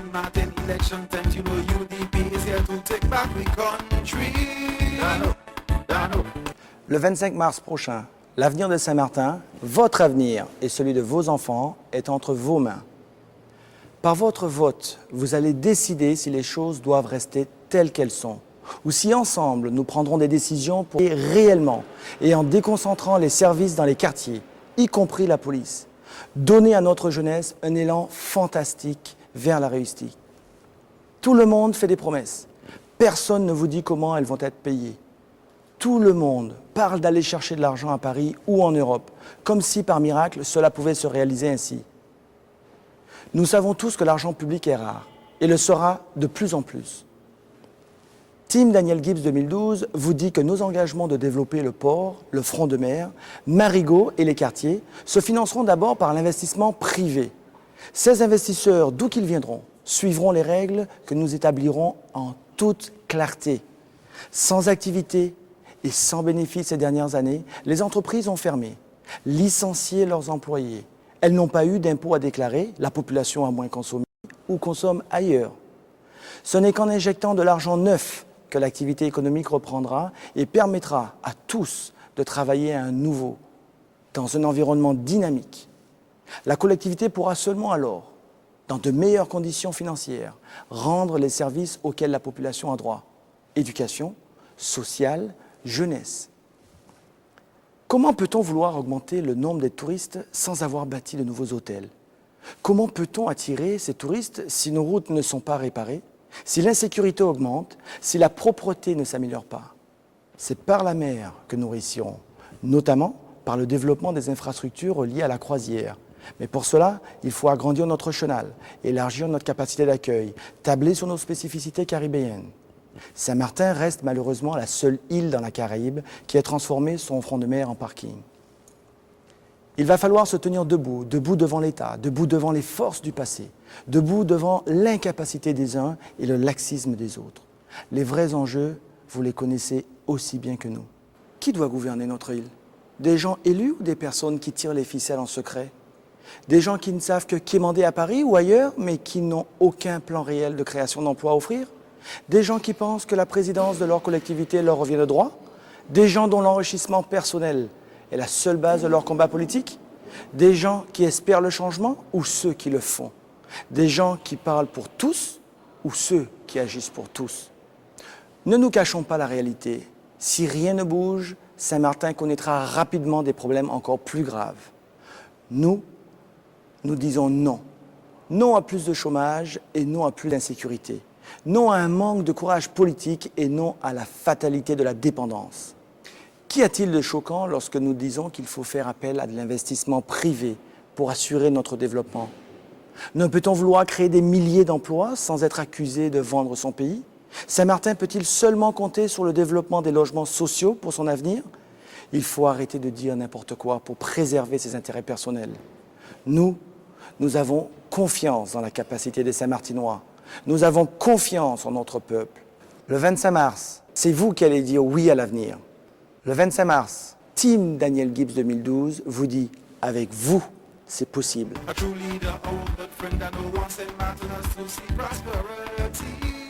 Saint-Martin election time, you know UDP is here to take back the country. Le 25 mars prochain, l'avenir de Saint-Martin, votre avenir et celui de vos enfants est entre vos mains. Par votre vote, vous allez décider si les choses doivent rester telles qu'elles sont, ou si ensemble nous prendrons des décisions pour réellement et en déconcentrant les services dans les quartiers, y compris la police, donner à notre jeunesse un élan fantastique vers la réussite. Tout le monde fait des promesses. Personne ne vous dit comment elles vont être payées. Tout le monde parle d'aller chercher de l'argent à Paris ou en Europe, comme si par miracle cela pouvait se réaliser ainsi. Nous savons tous que l'argent public est rare et le sera de plus en plus. Team Daniel Gibbs 2012 vous dit que nos engagements de développer le port, le front de mer, Marigot et les quartiers se financeront d'abord par l'investissement privé. Ces investisseurs, d'où qu'ils viendront, suivront les règles que nous établirons en toute clarté. Sans activité et sans bénéfice ces dernières années, les entreprises ont fermé, licencié leurs employés. Elles n'ont pas eu d'impôts à déclarer, la population a moins consommé ou consomme ailleurs. Ce n'est qu'en injectant de l'argent neuf que l'activité économique reprendra et permettra à tous de travailler à un nouveau, dans un environnement dynamique. La collectivité pourra seulement alors, dans de meilleures conditions financières, rendre les services auxquels la population a droit. Éducation, sociale, jeunesse. Comment peut-on vouloir augmenter le nombre des touristes sans avoir bâti de nouveaux hôtels? Comment peut-on attirer ces touristes si nos routes ne sont pas réparées, si l'insécurité augmente, si la propreté ne s'améliore pas? C'est par la mer que nous réussirons, notamment par le développement des infrastructures reliées à la croisière. Mais pour cela, il faut agrandir notre chenal, élargir notre capacité d'accueil, tabler sur nos spécificités caribéennes. Saint-Martin reste malheureusement la seule île dans la Caraïbe qui a transformé son front de mer en parking. Il va falloir se tenir debout, debout devant l'État, debout devant les forces du passé, debout devant l'incapacité des uns et le laxisme des autres. Les vrais enjeux, vous les connaissez aussi bien que nous. Qui doit gouverner notre île? Des gens élus ou des personnes qui tirent les ficelles en secret? Des gens qui ne savent que quémander à Paris ou ailleurs, mais qui n'ont aucun plan réel de création d'emplois à offrir? Des gens qui pensent que la présidence de leur collectivité leur revient de droit? Des gens dont l'enrichissement personnel est la seule base de leur combat politique? Des gens qui espèrent le changement ou ceux qui le font? Des gens qui parlent pour tous ou ceux qui agissent pour tous? Ne nous cachons pas la réalité. Si rien ne bouge, Saint-Martin connaîtra rapidement des problèmes encore plus graves. Nous disons non. Non à plus de chômage et non à plus d'insécurité. Non à un manque de courage politique et non à la fatalité de la dépendance. Qu'y a-t-il de choquant lorsque nous disons qu'il faut faire appel à de l'investissement privé pour assurer notre développement? Ne peut-on vouloir créer des milliers d'emplois sans être accusé de vendre son pays? Saint-Martin peut-il seulement compter sur le développement des logements sociaux pour son avenir? Il faut arrêter de dire n'importe quoi pour préserver ses intérêts personnels. Nous avons confiance dans la capacité des Saint-Martinois. Nous avons confiance en notre peuple. Le 25 mars, c'est vous qui allez dire oui à l'avenir. Le 25 mars, Team Daniel Gibbs 2012 vous dit « Avec vous, c'est possible ». A true leader, old but friend, I know one Saint Martin has to see prosperity.